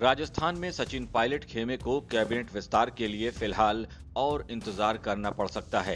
राजस्थान में सचिन पायलट खेमे को कैबिनेट विस्तार के लिए फिलहाल और इंतजार करना पड़ सकता है।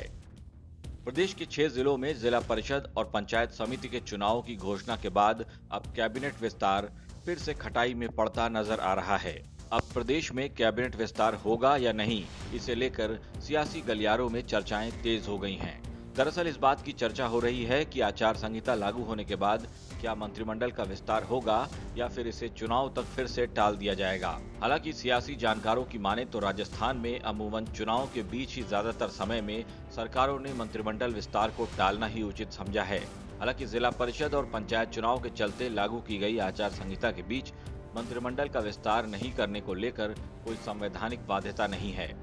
प्रदेश के 6 जिलों में जिला परिषद और पंचायत समिति के चुनाव की घोषणा के बाद अब कैबिनेट विस्तार फिर से खटाई में पड़ता नजर आ रहा है। अब प्रदेश में कैबिनेट विस्तार होगा या नहीं, इसे लेकर सियासी गलियारों में चर्चाएं तेज हो गई हैं। दरअसल इस बात की चर्चा हो रही है कि आचार संहिता लागू होने के बाद क्या मंत्रिमंडल का विस्तार होगा या फिर इसे चुनाव तक फिर से टाल दिया जाएगा। हालांकि सियासी जानकारों की माने तो राजस्थान में अमूमन चुनाव के बीच ही ज्यादातर समय में सरकारों ने मंत्रिमंडल विस्तार को टालना ही उचित समझा है। हालांकि जिला परिषद और पंचायत चुनाव के चलते लागू की गई आचार संहिता के बीच मंत्रिमंडल का विस्तार नहीं करने को लेकर कोई संवैधानिक बाध्यता नहीं है।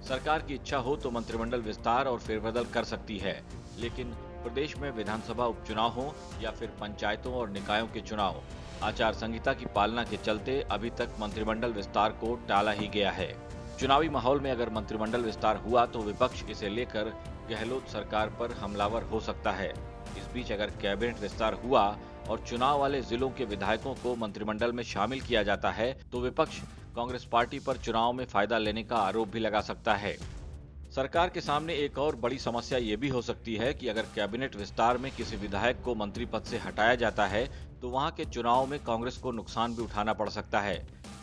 सरकार की इच्छा हो तो मंत्रिमंडल विस्तार और फेरबदल कर सकती है, लेकिन प्रदेश में विधानसभा उपचुनाव हो या फिर पंचायतों और निकायों के चुनाव, आचार संहिता की पालना के चलते अभी तक मंत्रिमंडल विस्तार को टाला ही गया है। चुनावी माहौल में अगर मंत्रिमंडल विस्तार हुआ तो विपक्ष इसे लेकर गहलोत सरकार पर हमलावर हो सकता है। इस बीच अगर कैबिनेट विस्तार हुआ और चुनाव वाले जिलों के विधायकों को मंत्रिमंडल में शामिल किया जाता है तो विपक्ष कांग्रेस पार्टी पर चुनाव में फायदा लेने का आरोप भी लगा सकता है। सरकार के सामने एक और बड़ी समस्या ये भी हो सकती है कि अगर कैबिनेट विस्तार में किसी विधायक को मंत्री पद से हटाया जाता है तो वहां के चुनाव में कांग्रेस को नुकसान भी उठाना पड़ सकता है।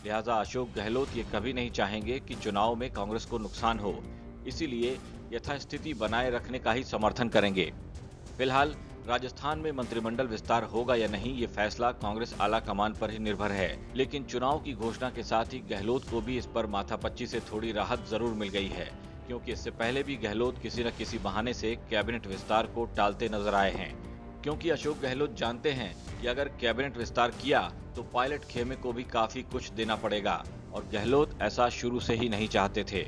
लिहाजा अशोक गहलोत ये कभी नहीं चाहेंगे कि चुनाव में कांग्रेस को नुकसान हो, इसीलिए यथास्थिति बनाए रखने का ही समर्थन करेंगे। फिलहाल राजस्थान में मंत्रिमंडल विस्तार होगा या नहीं, ये फैसला कांग्रेस आला कमान पर ही निर्भर है। लेकिन चुनाव की घोषणा के साथ ही गहलोत को भी इस पर माथापच्ची से थोड़ी राहत जरूर मिल गई है, क्योंकि इससे पहले भी गहलोत किसी न किसी बहाने से कैबिनेट विस्तार को टालते नजर आए हैं। क्योंकि अशोक गहलोत जानते हैं कि अगर कैबिनेट विस्तार किया तो पायलट खेमे को भी काफी कुछ देना पड़ेगा, और गहलोत ऐसा शुरू से ही नहीं चाहते थे।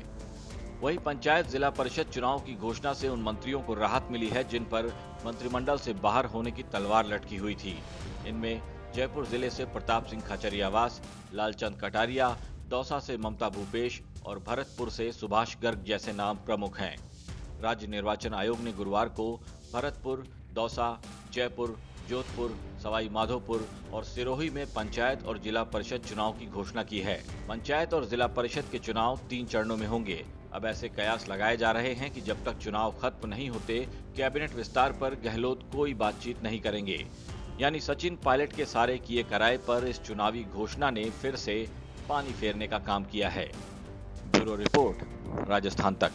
वहीं पंचायत जिला परिषद चुनाव की घोषणा से उन मंत्रियों को राहत मिली है जिन पर मंत्रिमंडल से बाहर होने की तलवार लटकी हुई थी। इनमें जयपुर जिले से प्रताप सिंह खचरियावास, लालचंद कटारिया, दौसा से ममता भूपेश और भरतपुर से सुभाष गर्ग जैसे नाम प्रमुख हैं। राज्य निर्वाचन आयोग ने गुरुवार को भरतपुर, दौसा, जयपुर, जोधपुर, सवाई माधोपुर और सिरोही में पंचायत और जिला परिषद चुनाव की घोषणा की है। पंचायत और जिला परिषद के चुनाव 3 चरणों में होंगे। अब ऐसे कयास लगाए जा रहे हैं कि जब तक चुनाव खत्म नहीं होते कैबिनेट विस्तार पर गहलोत कोई बातचीत नहीं करेंगे। यानी सचिन पायलट के सारे किए कराए पर इस चुनावी घोषणा ने फिर से पानी फेरने का काम किया है। ब्यूरो रिपोर्ट, राजस्थान तक।